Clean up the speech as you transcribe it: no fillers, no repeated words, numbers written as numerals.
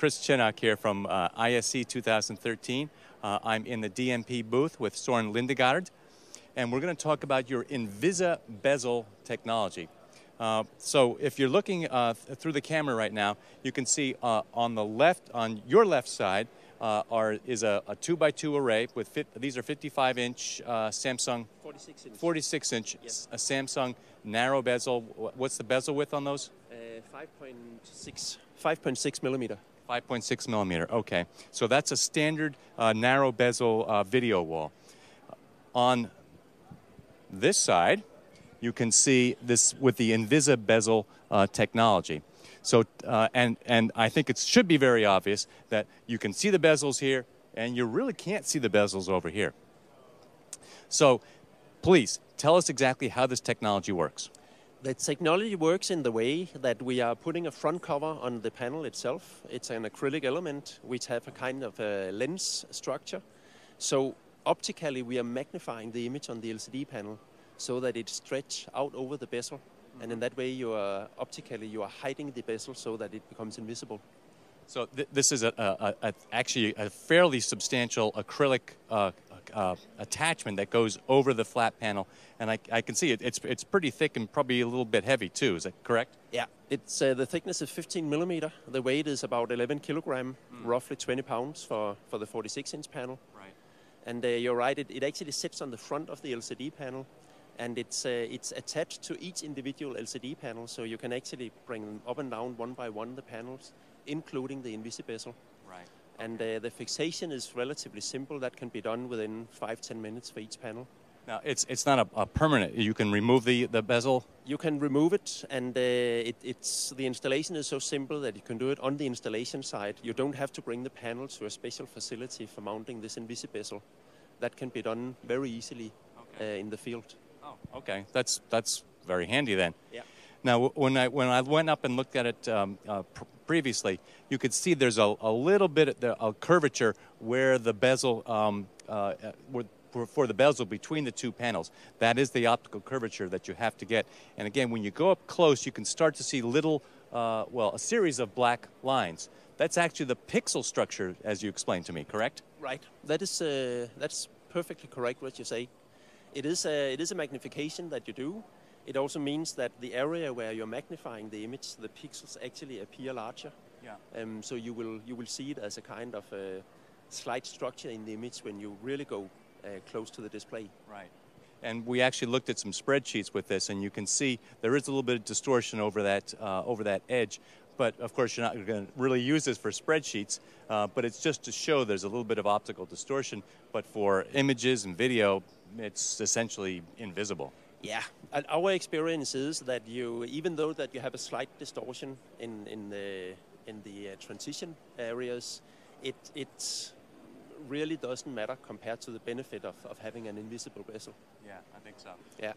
Chris Chinnock here from ISE 2013. I'm in the DNP booth with Soren Lindegaard, and we're going to talk about your Invisibezel technology. So if you're looking through the camera right now, you can see on your left side, is a 2x2 array with these are 55-inch Samsung 46-inch yes. A Samsung narrow bezel. What's the bezel width on those? 5.6 millimeter. 5.6 millimeter. Okay, so that's a standard narrow bezel video wall. On this side, you can see this with the Invisibezel technology. So, and I think it should be very obvious that you can see the bezels here, and you really can't see the bezels over here. So, please, tell us exactly how this technology works. The technology works in the way that we are putting a front cover on the panel itself. It's an acrylic element which have a kind of a lens structure. So, optically, we are magnifying the image on the LCD panel so that it stretches out over the bezel. And in that way, optically, you are hiding the bezel so that it becomes invisible. So this is actually a fairly substantial acrylic attachment that goes over the flat panel, and I can see it's pretty thick and probably a little bit heavy too. Is that correct? Yeah, it's the thickness is 15 millimeter. The weight is about 11 kilogram, roughly 20 pounds for the 46-inch panel. Right. And you're right, it actually sits on the front of the LCD panel. And it's attached to each individual LCD panel, so you can actually bring them up and down one by one, the panels, including the Invisibezel. Right. And the fixation is relatively simple. That can be done within 5-10 minutes for each panel. Now, it's not a permanent. You can remove the bezel? You can remove it, and the installation is so simple that you can do it on the installation side. You don't have to bring the panel to a special facility for mounting this Invisibezel. That can be done very easily in the field. Oh, okay. That's very handy then. Yeah. Now, when I went up and looked at it previously, you could see there's a little bit of curvature where the bezel, for the bezel between the two panels. That is the optical curvature that you have to get. And again, when you go up close, you can start to see little, a series of black lines. That's actually the pixel structure, as you explained to me, correct? Right. That's perfectly correct what you say. It is a magnification that you do. It also means that the area where you're magnifying the image, the pixels actually appear larger. Yeah. So you will see it as a kind of a slight structure in the image when you really go close to the display. Right. And we actually looked at some spreadsheets with this, and you can see there is a little bit of distortion over that edge. But of course, you're not going to really use this for spreadsheets, but it's just to show there's a little bit of optical distortion. But for images and video, it's essentially invisible. Yeah, our experience is that even though that you have a slight distortion in the transition areas, it really doesn't matter compared to the benefit of having an invisible bezel. Yeah, I think so. Yeah.